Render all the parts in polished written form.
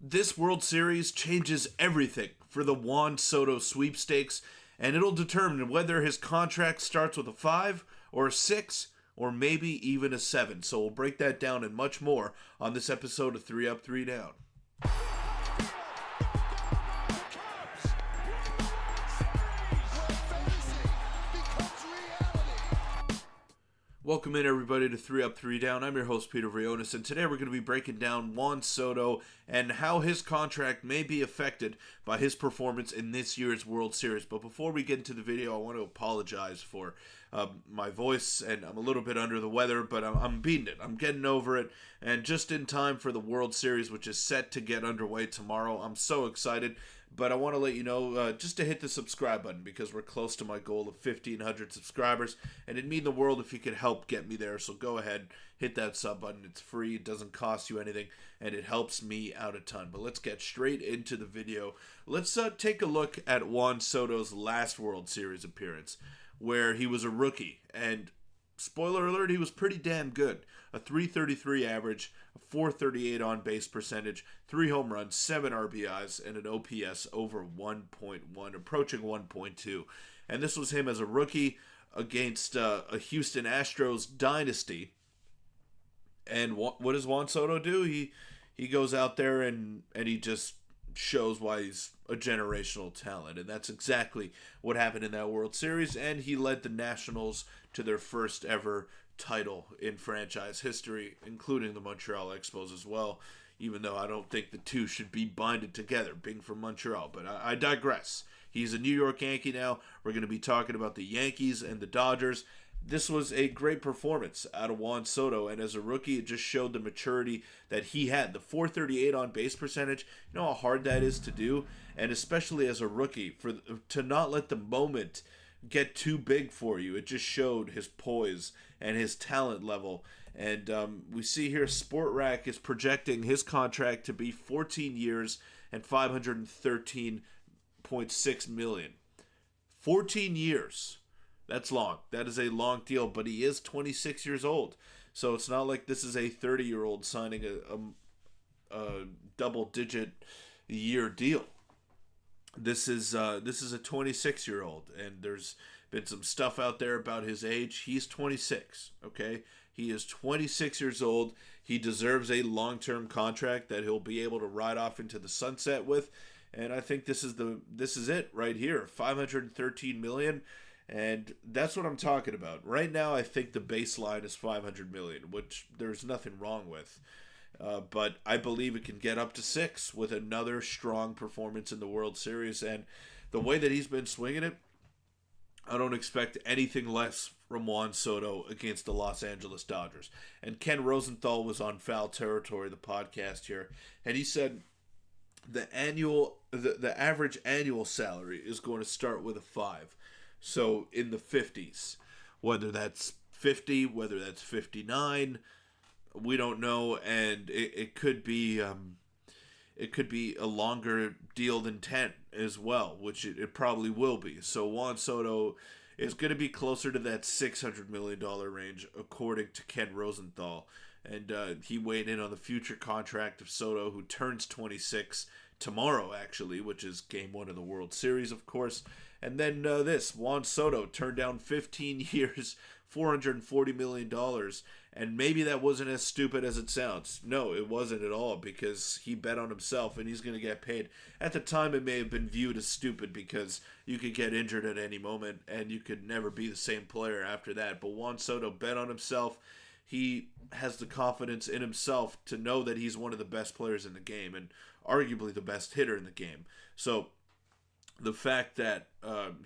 This World Series changes everything for the Juan Soto sweepstakes, and it'll determine whether his contract starts with a 5 or a 6 or maybe even a 7. So we'll break that down and much more on this episode of 3 Up, 3 Down. Welcome in, everybody, to 3 Up, 3 Down. I'm your host, Peter Vryonis, and today we're going to be breaking down Juan Soto and how his contract may be affected by his performance in this year's World Series. But before we get into the video, I want to apologize for my voice, and I'm a little bit under the weather, but I'm beating it. I'm getting over it, and just in time for the World Series, which is set to get underway tomorrow. I'm so excited. But I want to let you know just to hit the subscribe button because we're close to my goal of 1,500 subscribers. And it'd mean the world if you could help get me there. So go ahead, hit that sub button. It's free. It doesn't cost you anything. And it helps me out a ton. But let's get straight into the video. Let's take a look at Juan Soto's last World Series appearance where he was a rookie. And spoiler alert, he was pretty damn good. A .333 average, a .438 on-base percentage, 3 home runs, 7 RBIs, and an OPS over 1.1, approaching 1.2. And this was him as a rookie against a Houston Astros dynasty. And what does Juan Soto do? He goes out there and he just shows why he's a generational talent, and that's exactly what happened in that World Series, and he led the Nationals to their first ever title in franchise history, including the Montreal Expos as well, even though I don't think the two should be binded together, being from Montreal, but I digress. He's a New York Yankee now. We're going to be talking about the Yankees and the Dodgers. This was a great performance out of Juan Soto, and as a rookie, it just showed the maturity that he had. The .438 on-base percentage, you know how hard that is to do, and especially as a rookie, to not let the moment get too big for you. It just showed his poise and his talent level, and we see here SportRack is projecting his contract to be 14 years and $513.6 million. 14 years. That's long. That is a long deal, but he is 26 years old. So it's not like this is a 30-year-old signing a double-digit year deal. This is a 26-year-old, and there's been some stuff out there about his age. He's 26, okay? He is 26 years old. He deserves a long-term contract that he'll be able to ride off into the sunset with, and I think this is it right here. $513 million. And that's what I'm talking about. Right now, I think the baseline is $500 million, which there's nothing wrong with. But I believe it can get up to 6 with another strong performance in the World Series. And the way that he's been swinging it, I don't expect anything less from Juan Soto against the Los Angeles Dodgers. And Ken Rosenthal was on Foul Territory, the podcast here, and he said the average annual salary is going to start with a 5. So in the 50s, whether that's 50, whether that's 59, we don't know, and it could be a longer deal than 10 as well, which it probably will be. So Juan Soto is going to be closer to that $600 million range, according to Ken Rosenthal. And he weighed in on the future contract of Soto, who turns 26 tomorrow, actually, which is Game 1 of the World Series, of course. And then Juan Soto turned down 15 years, $440 million, and maybe that wasn't as stupid as it sounds. No, it wasn't at all, because he bet on himself, and he's going to get paid. At the time, it may have been viewed as stupid, because you could get injured at any moment, and you could never be the same player after that. But Juan Soto bet on himself. He has the confidence in himself to know that he's one of the best players in the game and arguably the best hitter in the game. So the fact that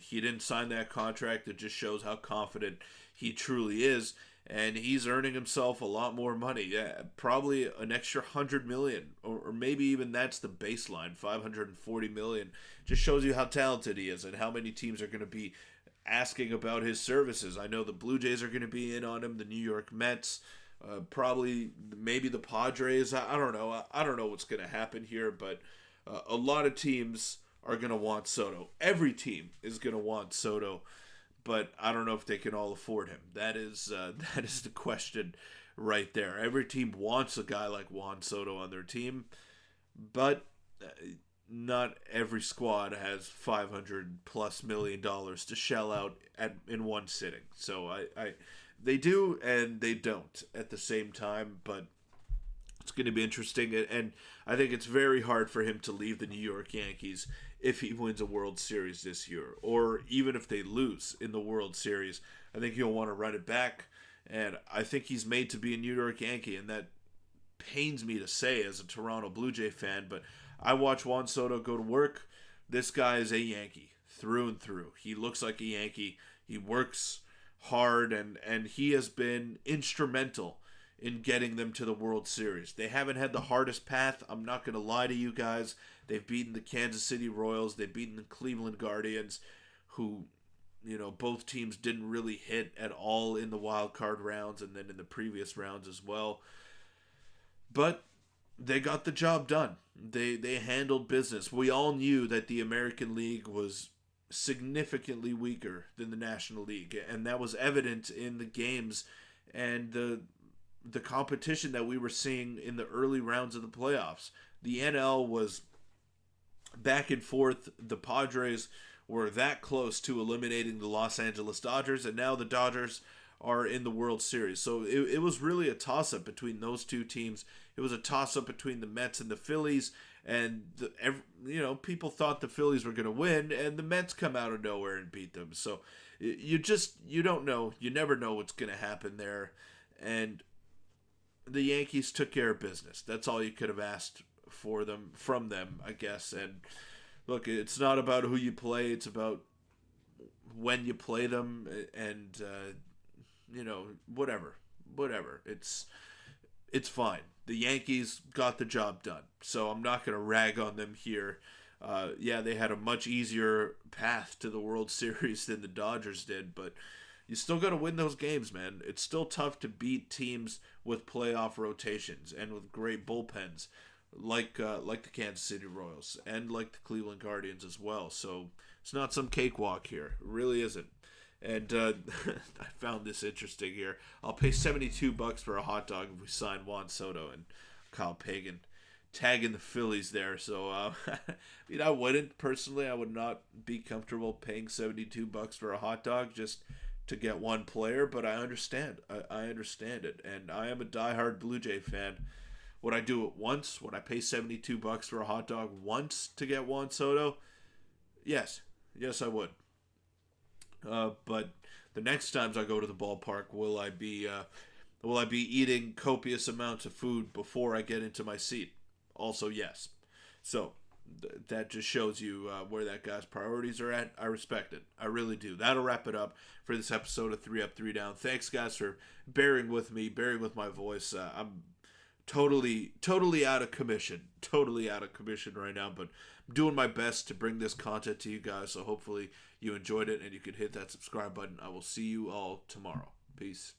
he didn't sign that contract, it just shows how confident he truly is. And he's earning himself a lot more money. Yeah, probably an extra $100 million, or maybe even that's the baseline, $540 million. Just shows you how talented he is and how many teams are going to be asking about his services. I know the Blue Jays are going to be in on him, the New York Mets, probably maybe the Padres. I don't know. I don't know what's going to happen here, but a lot of teams are going to want Soto. Every team is going to want Soto, but I don't know if they can all afford him. That is the question right there. Every team wants a guy like Juan Soto on their team, But not every squad has $500+ million to shell out in one sitting. So they do and they don't at the same time. But it's going to be interesting, and I think it's very hard for him to leave the New York Yankees if he wins a World Series this year, or even if they lose in the World Series. I think he'll want to run it back, and I think he's made to be a New York Yankee, and that pains me to say as a Toronto Blue Jay fan, but I watch Juan Soto go to work. This guy is a Yankee through and through. He looks like a Yankee. He works hard, and he has been instrumental in getting them to the World Series. They haven't had the hardest path. I'm not going to lie to you guys. They've beaten the Kansas City Royals. They've beaten the Cleveland Guardians, who, both teams didn't really hit at all in the wild card rounds and then in the previous rounds as well. But they got the job done. They handled business. We all knew that the American League was significantly weaker than the National League, and that was evident in the games and the competition that we were seeing in the early rounds of the playoffs. The NL was back and forth. The Padres were that close to eliminating the Los Angeles Dodgers, and now the Dodgers are in the World Series. So it was really a toss-up between those two teams. It was a toss-up between the Mets and the Phillies, and people thought the Phillies were going to win, and the Mets come out of nowhere and beat them. So you don't know. You never know what's going to happen there, and the Yankees took care of business. That's all you could have asked from them, I guess. And look, it's not about who you play; it's about when you play them, and whatever. It's fine. The Yankees got the job done, so I'm not going to rag on them here. They had a much easier path to the World Series than the Dodgers did, but you still got to win those games, man. It's still tough to beat teams with playoff rotations and with great bullpens, like the Kansas City Royals and like the Cleveland Guardians as well. So it's not some cakewalk here. It really isn't. And I found this interesting here. I'll pay $72 for a hot dog if we sign Juan Soto and Kyle Pagan, tagging the Phillies there. So I wouldn't personally. I would not be comfortable paying $72 for a hot dog just to get one player, but I understand. I understand it, and I am a diehard Blue Jay fan. Would I do it once? Would I pay $72 for a hot dog once to get Juan Soto? Yes, I would. But the next times I go to the ballpark, will I be eating copious amounts of food before I get into my seat? Also, yes. So that just shows you where that guy's priorities are at. I respect it. I really do. That'll wrap it up for this episode of 3 Up, 3 Down. Thanks, guys, for bearing with me, bearing with my voice. I'm totally out of commission. Totally out of commission right now, but I'm doing my best to bring this content to you guys, so hopefully you enjoyed it and you can hit that subscribe button. I will see you all tomorrow. Peace.